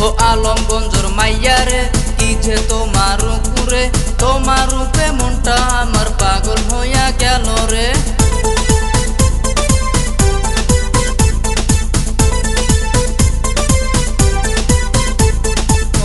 ও আলমগঞ্জর মাইয়ারে কি যে তোমার উপরে, তোমার রূপে মনটা আমার পাগল হইয়া গেল রে।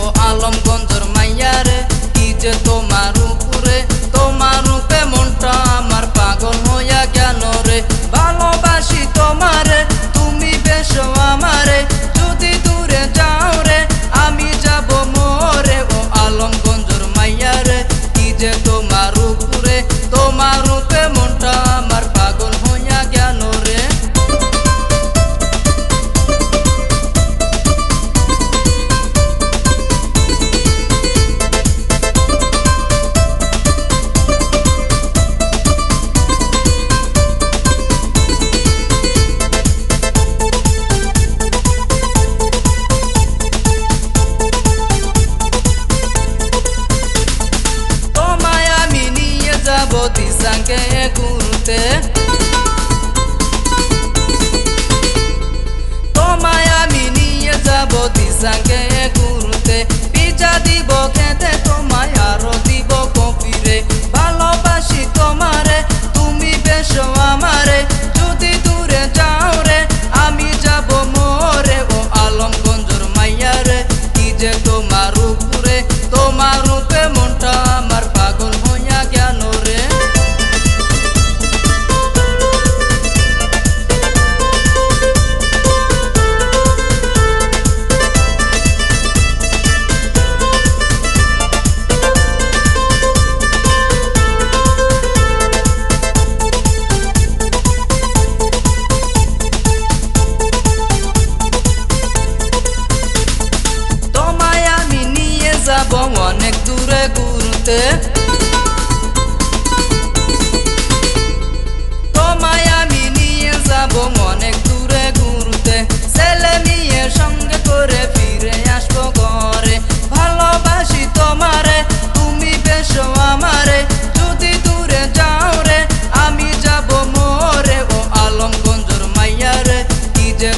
ও আলমগঞ্জর মাইয়ারে কি যে তোমার উপরে, তোমার রূপে মনটা আমার পাগল হইয়া গেল রে। ভালোবাসি তোমারে তুমি বেশো আমারে, যদি দূরে যাও রে আমি যাব মোরে। ও আলমগঞ্জর মাইয়ারে কি যে তোমার উপরে, তোমার রূপে মনটা আমার পাগল হইয়া গেল রে। দিশাকে ঘুরতে, তোমায় আমি নিয়ে যাব দিশাকে ঘুরতে। পিজা দিব খেতে তোমায় আরো দিব কফিরে। ভালোবাসি তোমারে তুমি বেশো আমারে, যদি দূরে যাও রে আমি যাব মোরে। ও আলমগঞ্জর মাইয়ারে কি যে তোমার উপরে, তোমার রূপে মনটা আমার পাগল হইয়া গেল রে। যাব অনেক দূরে ঘুরতে, তোমায় আমি নিয়ে যাব অনেক দূরে ঘুরতে। ছেলে নিয়ে সঙ্গে করে ফিরে আসবো ঘরে। ভালোবাসি তোমারে তুমি বেশো আমারে, যদি দূরে যাও রে আমি যাব মোরে। ও আলমগঞ্জর মাইয়ারে কি যে